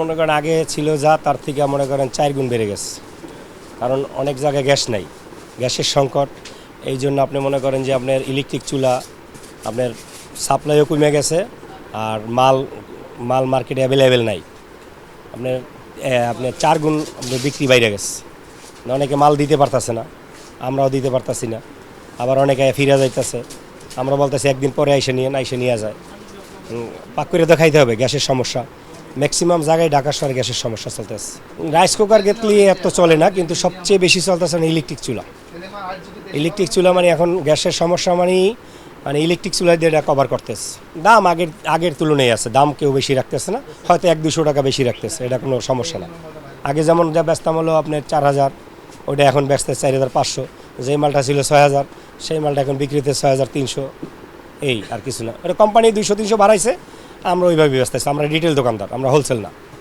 মনে করেন আগে ছিল যা তার থেকে মনে করেন 4 গুণ বেড়ে গেছে, কারণ অনেক জায়গায় গ্যাস নাই, গ্যাসের সংকট। এই জন্য আপনি মনে করেন যে আপনার ইলেকট্রিক চুলা আপনার সাপ্লাইও কমে গেছে, আর মাল মাল মার্কেটে অ্যাভেলেবেল নাই। আপনার আপনার 4 গুণ আপনার বিক্রি বাইরে গেছে। অনেকে মাল দিতে পারতেছে না, আমরাও দিতে পারতাছি না, আবার অনেকে ফিরে যাইতেছে। আমরা বলতেছি একদিন পরে এসে নিয়ে যায়। পাক করে তো খাইতে হবে, গ্যাসের সমস্যা ম্যাক্সিমাম জায়গায়। ঢাকা শহরে গ্যাসের সমস্যা চলতেছে। রাইস কুকার গেতলি এত চলে না, কিন্তু সবচেয়ে বেশি চলতেছে না ইলেকট্রিক চুলা। ইলেকট্রিক চুলা মানে এখন গ্যাসের সমস্যা মানে ইলেকট্রিক চুলা দিয়ে এটা কভার করতেছে। দাম আগের তুলনায় আছে, দাম কেউ বেশি রাখতেছে না, হয়তো 1-200 টাকা বেশি রাখতেছে, এটা কোনো সমস্যা না। আগে যেমন যা ব্যস্তাম হলো আপনার 4000, ওইটা এখন ব্যস্ত 4500। যেই মালটা ছিল 6000, সেই মালটা এখন বিক্রিতে 6300। এই আর কিছু না, ওটা কোম্পানি 200-300 বাড়াইছে, আমরা ওইভাবে ব্যস্ত আছি। আমরা রিটেল দোকানদার, আমরা হোলসেল না।